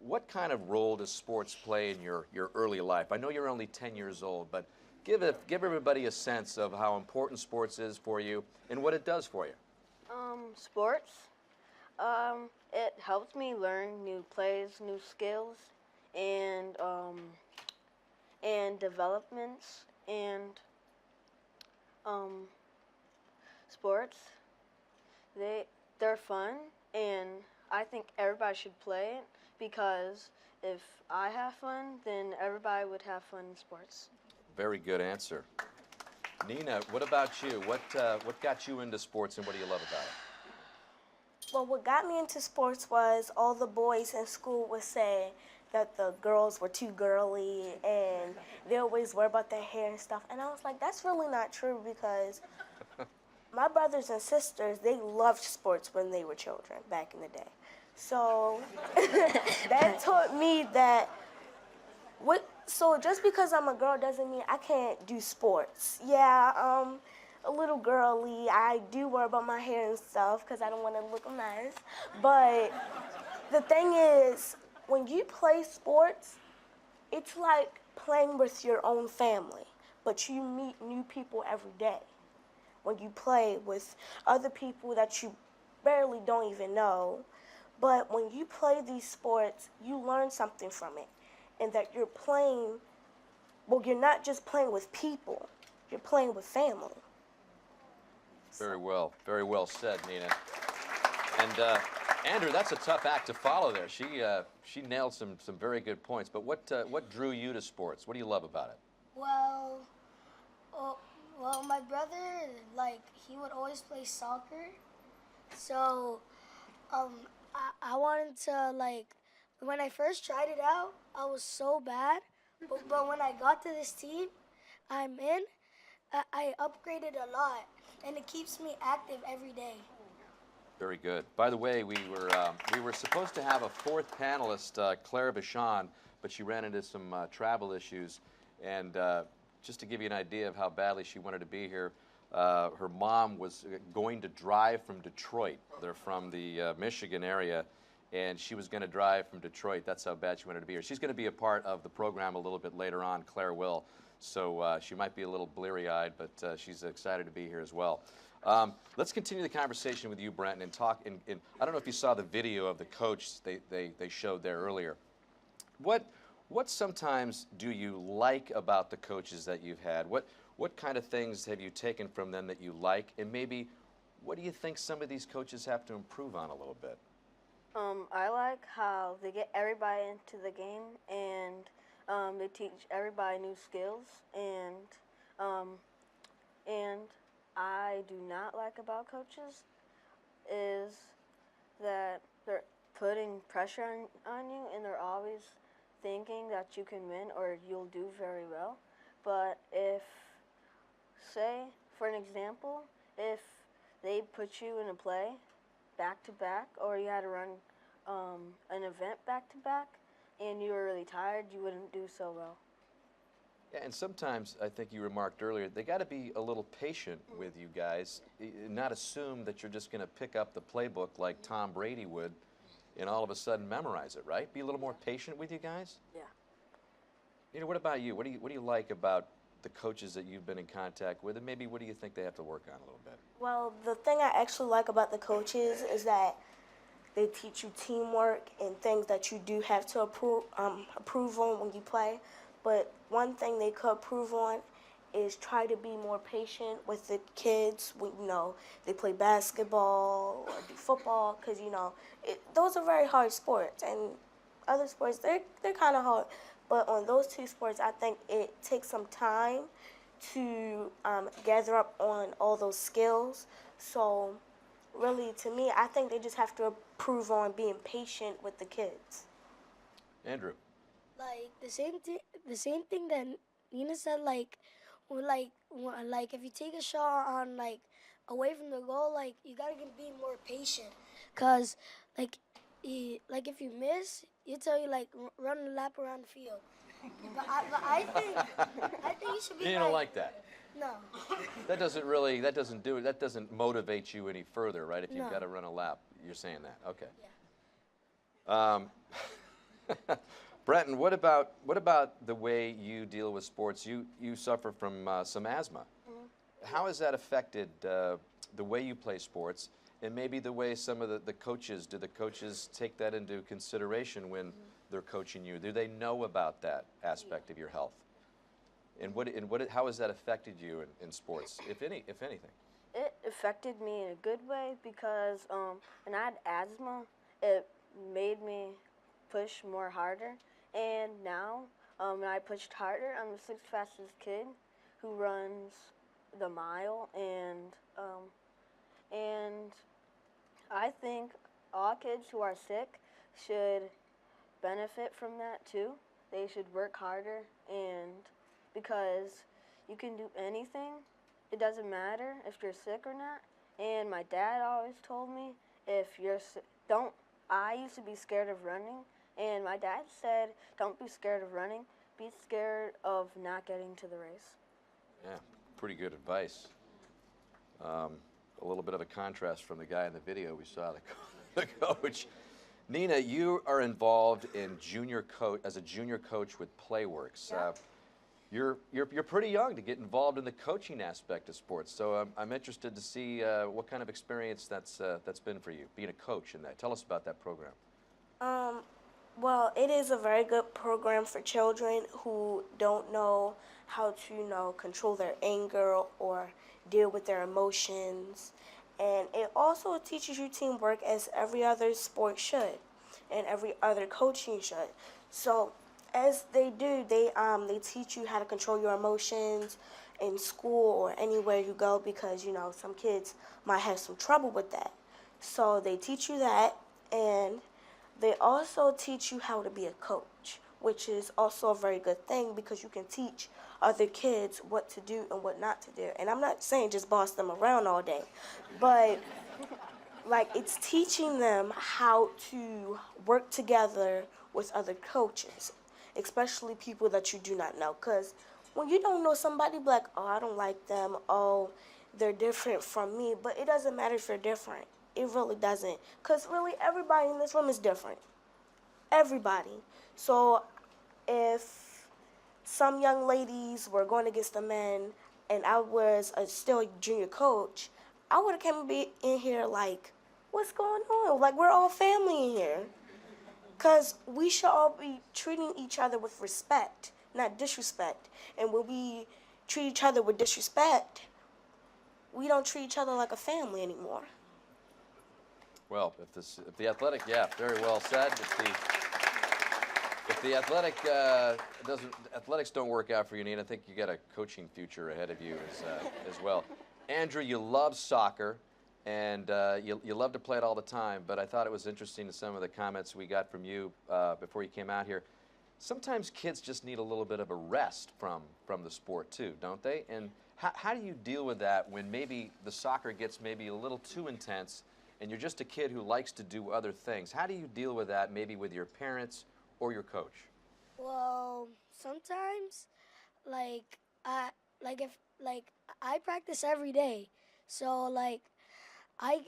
What kind of role does sports play in your early life? I know you're only 10 years old, but give everybody a sense of how important sports is for you and what it does for you. Sports. It helps me learn new plays, new skills, and developments and um, sports. They they're fun, and I think everybody should play it because if I have fun, then everybody would have fun in sports. Very good answer. Nina, what about you? What got you into sports and what do you love about it? Well, what got me into sports was all the boys in school would say that the girls were too girly and they always worry about their hair and stuff. And I was like, that's really not true because my brothers and sisters, they loved sports when they were children back in the day. So that taught me that so just because I'm a girl doesn't mean I can't do sports. Yeah, a little girly. I do worry about my hair and stuff because I don't want to look a mess. But the thing is, when you play sports, it's like playing with your own family, but you meet new people every day. When you play with other people that you barely don't even know, but when you play these sports, you learn something from it, and that you're playing, well, you're not just playing with people, you're playing with family. Very well said, Nina. And Andrew, that's a tough act to follow there. She nailed some very good points. But what drew you to sports? What do you love about it? Well, my brother, like, he would always play soccer. So, I wanted to, like, when I first tried it out, I was so bad. But when I got to this team I'm in, I upgraded a lot, and it keeps me active every day. Very good. By the way, we were supposed to have a fourth panelist, Claire Bichon, but she ran into some travel issues. And just to give you an idea of how badly she wanted to be here, her mom was going to drive from Detroit. They're from the Michigan area, and she was going to drive from Detroit. That's how bad she wanted to be here. She's going to be a part of the program a little bit later on, Claire will. So she might be a little bleary-eyed, but she's excited to be here as well. Let's continue the conversation with you, Brenton, and talk. I don't know if you saw the video of the coach they showed there earlier. What sometimes do you like about the coaches that you've had? What kind of things have you taken from them that you like? And maybe what do you think some of these coaches have to improve on a little bit? I like how they get everybody into the game and they teach everybody new skills and I do not like about coaches is that they're putting pressure on you and they're always thinking that you can win or you'll do very well. But if, say, for an example, if they put you in a play back to back or you had to run an event back to back and you were really tired, you wouldn't do so well. Yeah, and sometimes, I think you remarked earlier, they got to be a little patient with you guys, not assume that you're just going to pick up the playbook like Tom Brady would and all of a sudden memorize it, right? Be a little more patient with you guys? Yeah. You know, what about you? What do you like about the coaches that you've been in contact with, and maybe what do you think they have to work on a little bit? Well, the thing I actually like about the coaches is that they teach you teamwork and things that you do have to approve on when you play. But one thing they could improve on is try to be more patient with the kids when, they play basketball or do football because, those are very hard sports. And other sports, they're kind of hard. But on those two sports, I think it takes some time to gather up on all those skills. So really, to me, I think they just have to improve on being patient with the kids. Andrew? Like the same thing that Nina said. Like if you take a shot on away from the goal, you gotta be more patient, cause if you miss, you tell you run a lap around the field. But I think you should be. You don't like that? No. That doesn't motivate you any further, right? If you've got to run a lap, you're saying that. Okay. Yeah. Brenton, what about the way you deal with sports? You suffer from some asthma. How has that affected the way you play sports, and maybe the way some of the coaches, do the coaches take that into consideration when they're coaching you? Do they know about that aspect of your health? And how has that affected you in sports, if anything? It affected me in a good way because when I had asthma, it made me push more harder. And now, when I pushed harder, I'm the sixth fastest kid who runs the mile, and I think all kids who are sick should benefit from that too. They should work harder, and because you can do anything, it doesn't matter if you're sick or not. And my dad always told me, if you're don't. I used to be scared of running, and my dad said, don't be scared of running. Be scared of not getting to the race. Yeah, pretty good advice. A little bit of a contrast from the guy in the video we saw, the coach. Nina, you are involved in as a junior coach with Playworks. Yeah. You're pretty young to get involved in the coaching aspect of sports, so I'm interested to see what kind of experience that's been for you, being a coach in that. Tell us about that program. Well, it is a very good program for children who don't know how to, control their anger or deal with their emotions. And it also teaches you teamwork as every other sport should and every other coaching should. So as they do, they teach you how to control your emotions in school or anywhere you go because, some kids might have some trouble with that. So they teach you that, and they also teach you how to be a coach, which is also a very good thing because you can teach other kids what to do and what not to do. And I'm not saying just boss them around all day, but it's teaching them how to work together with other coaches, especially people that you do not know. Because when you don't know somebody, be like, oh, I don't like them, oh, they're different from me. But it doesn't matter if you're different. It really doesn't. Because really, everybody in this room is different. Everybody. So if some young ladies were going against the men and I was still a junior coach, I would have come in here like, what's going on? Like, we're all family in here. Because we should all be treating each other with respect, not disrespect. And when we treat each other with disrespect, we don't treat each other like a family anymore. Well, if the athletic, yeah, very well said. If the athletics don't work out for you, Nina, I think you got a coaching future ahead of you as well. Andrew, you love soccer, and you love to play it all the time, but I thought it was interesting to some of the comments we got from you before you came out here. Sometimes kids just need a little bit of a rest from the sport too, don't they? And how do you deal with that when maybe the soccer gets maybe a little too intense and you're just a kid who likes to do other things? How do you deal with that maybe with your parents or your coach? Well, sometimes, if I practice every day, so I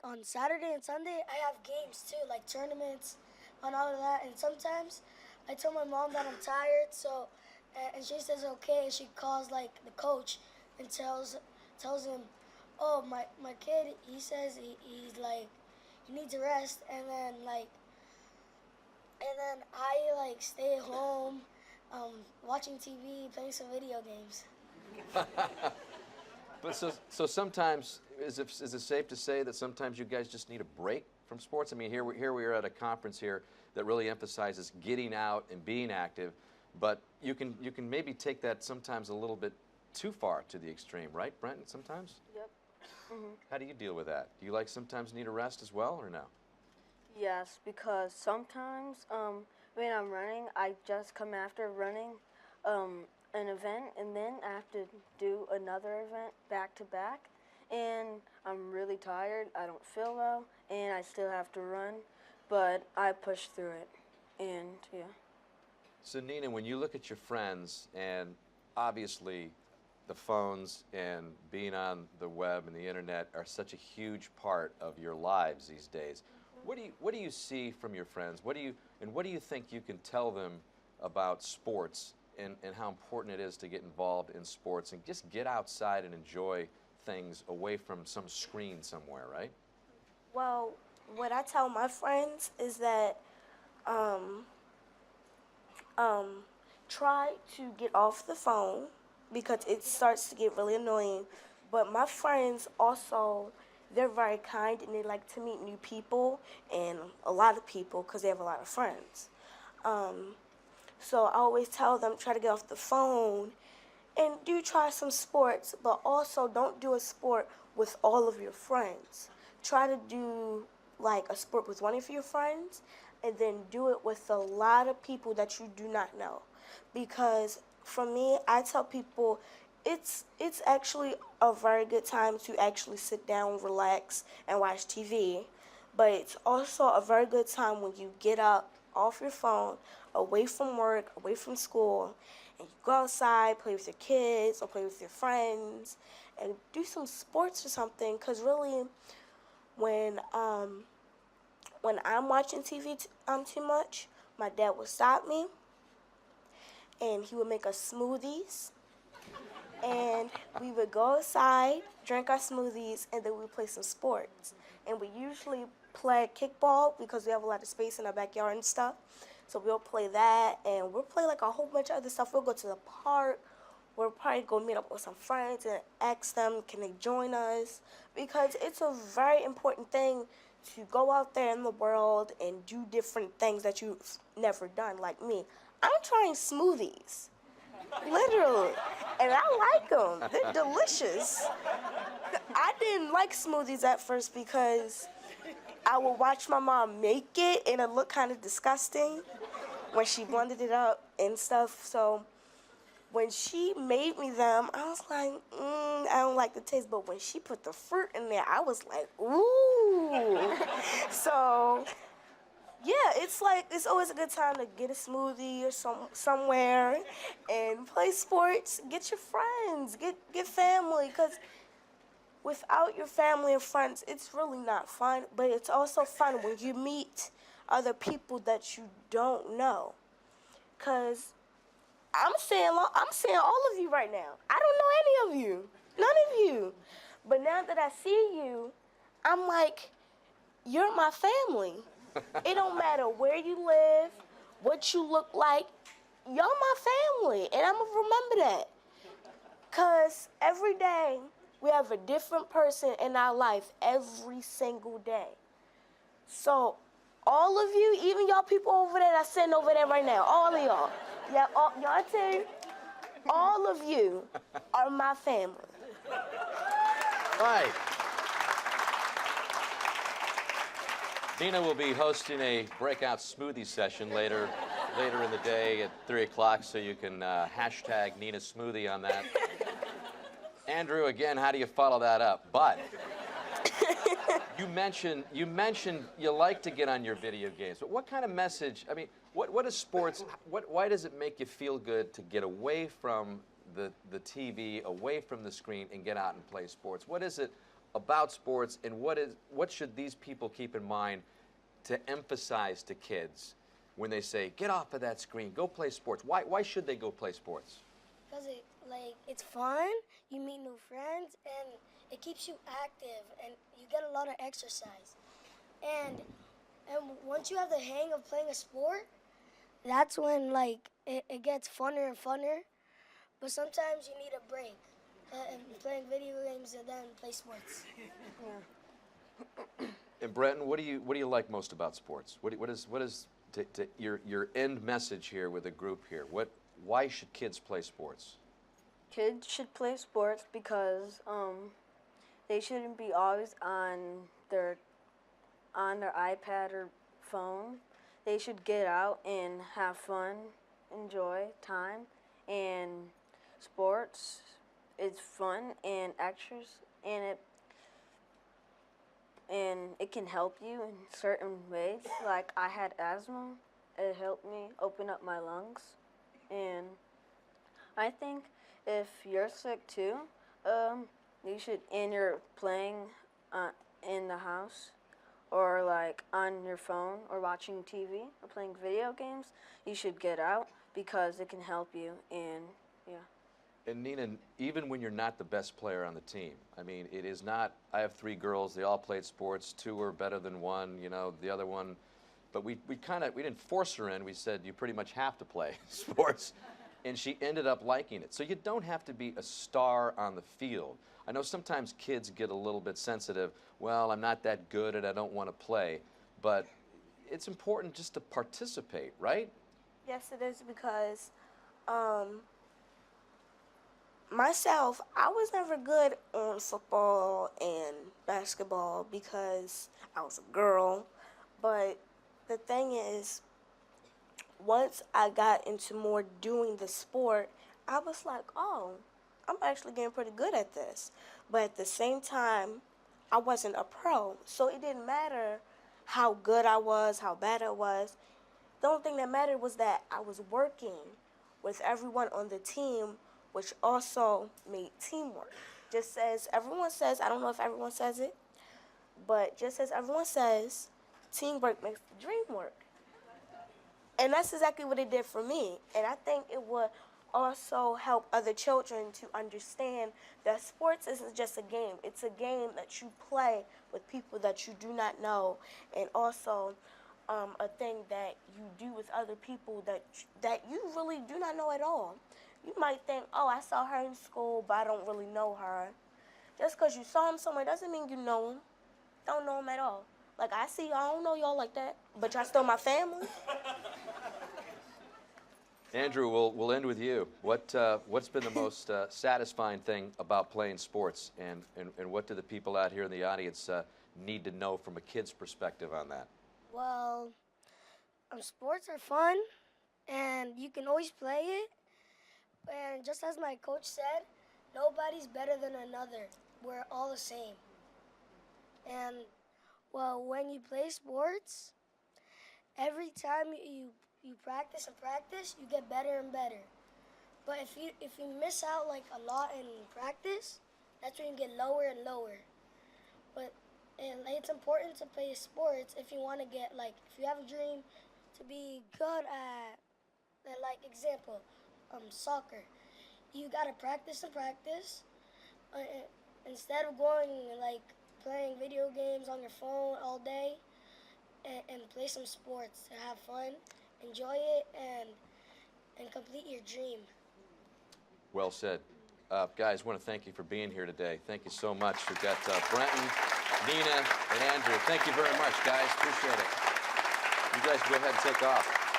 on Saturday and Sunday I have games too, like tournaments and all of that. And sometimes I tell my mom that I'm tired, so and she says okay. And she calls the coach and tells him, oh, my kid, he says he needs a rest, and then I stay at home, watching TV, playing some video games. But so sometimes, is it safe to say that sometimes you guys just need a break from sports? I mean, here we are at a conference here that really emphasizes getting out and being active, but you can maybe take that sometimes a little bit too far to the extreme, right, Brenton, sometimes? Yep. How do you deal with that? Do you sometimes need a rest as well, or no? Yes, because sometimes when I'm running, I just come after running an event, and then I have to do another event back to back, and I'm really tired. I don't feel well, and I still have to run, but I push through it, and yeah. So Nina, when you look at your friends, and obviously the phones and being on the web and the internet are such a huge part of your lives these days, What do you see from your friends? What do you think you can tell them about sports and how important it is to get involved in sports and just get outside and enjoy things away from some screen somewhere, right? Well, what I tell my friends is that um, um, try to get off the phone because it starts to get really annoying. But my friends also, they're very kind and they like to meet new people and a lot of people because they have a lot of friends. Um, so I always tell them try to get off the phone and do try some sports, but also don't do a sport with all of your friends. Try to do like a sport with one of your friends and then do it with a lot of people that you do not know. Because for me, I tell people it's actually a very good time to actually sit down, relax, and watch TV. But it's also a very good time when you get up off your phone, away from work, away from school, and you go outside, play with your kids or play with your friends, and do some sports or something. Cause really, when um, when I'm watching TV too much, my dad would stop me, and he would make us smoothies, and we would go outside, drink our smoothies, and then we would play some sports. And we usually play kickball because we have a lot of space in our backyard and stuff. So we'll play that, and we'll play like a whole bunch of other stuff. We'll go to the park. We'll probably go meet up with some friends and ask them, can they join us? Because it's a very important thing to go out there in the world and do different things that you've never done, like me. I'm trying smoothies, literally, and I like them. They're delicious. I didn't like smoothies at first because I would watch my mom make it and it looked kind of disgusting when she blended it up and stuff. So when she made me them, I was like, I don't like the taste. But when she put the fruit in there, I was like, ooh. So yeah, it's like it's always a good time to get a smoothie or somewhere and play sports. Get your friends, get family, because without your family and friends, it's really not fun. But it's also fun when you meet other people that you don't know. Cause I'm saying all of you right now. I don't know any of you, none of you. But now that I see you, I'm like, you're my family. It don't matter where you live, what you look like. Y'all my family, and I'm gonna remember that. Cause every day we have a different person in our life every single day. So all of you, even y'all people over there that's sitting over there right now, all of y'all, yeah, y'all too, all of you are my family. Right. Nina will be hosting a breakout smoothie session later in the day at 3 o'clock, so you can hashtag Nina Smoothie on that. Andrew, again, how do you follow that up? But you mentioned you like to get on your video games, but what kind of message? I mean, what is sports? Why does it make you feel good to get away from the TV, away from the screen, and get out and play sports? What is it about sports, and what should these people keep in mind to emphasize to kids when they say, get off of that screen, go play sports? Why should they go play sports? Because it's fun, you meet new friends, and it keeps you active, and you get a lot of exercise. And once you have the hang of playing a sport, that's when it gets funner and funner. But sometimes you need a break, and playing video games and then play sports. And Brenton, what do you like most about sports? What is your end message here with the group here? Why should kids play sports? Kids should play sports because they shouldn't be always on their iPad or phone. They should get out and have fun, enjoy time, and sports is fun and extras, and it can help you in certain ways. Like I had asthma, it helped me open up my lungs, and I think if you're sick too, you should, and you're playing in the house, or like on your phone or watching TV or playing video games, you should get out because it can help you. And yeah. And Nina, even when you're not the best player on the team, I mean, it is not, I have 3 girls, they all played sports, 2 are better than 1, you know, the other one, but we didn't force her in, we said you pretty much have to play sports, and she ended up liking it. So you don't have to be a star on the field. I know sometimes kids get a little bit sensitive, well, I'm not that good and I don't want to play, but it's important just to participate, right? Yes, it is because myself, I was never good on football and basketball because I was a girl. But the thing is, once I got into more doing the sport, I was like, oh, I'm actually getting pretty good at this. But at the same time, I wasn't a pro. So it didn't matter how good I was, how bad I was. The only thing that mattered was that I was working with everyone on the team, which also made teamwork. Just as everyone says, I don't know if everyone says it, but just as everyone says, teamwork makes the dream work. And that's exactly what it did for me. And I think it would also help other children to understand that sports isn't just a game. It's a game that you play with people that you do not know, and also a thing that you do with other people that you really do not know at all. You might think, oh, I saw her in school, but I don't really know her. Just because you saw him somewhere doesn't mean you know him. Don't know him at all. Like, I see y'all, I don't know y'all like that, but y'all still my family. Andrew, we'll end with you. What's been the most satisfying thing about playing sports, and what do the people out here in the audience need to know from a kid's perspective on that? Well, sports are fun, and you can always play it. And just as my coach said, nobody's better than another. We're all the same. And well, when you play sports, every time you practice and practice, you get better and better. But if you miss out like a lot in practice, that's when you get lower and lower. But and it's important to play sports if you want to get like if you have a dream to be good at like example, soccer. You gotta practice and practice instead of going like playing video games on your phone all day, and play some sports to have fun, enjoy it, and complete your dream. Well said. Guys, I want to thank you for being here today. Thank you so much. We've got Brenton, Nina, and Andrew. Thank you very much, guys. Appreciate it. You guys go ahead and take off.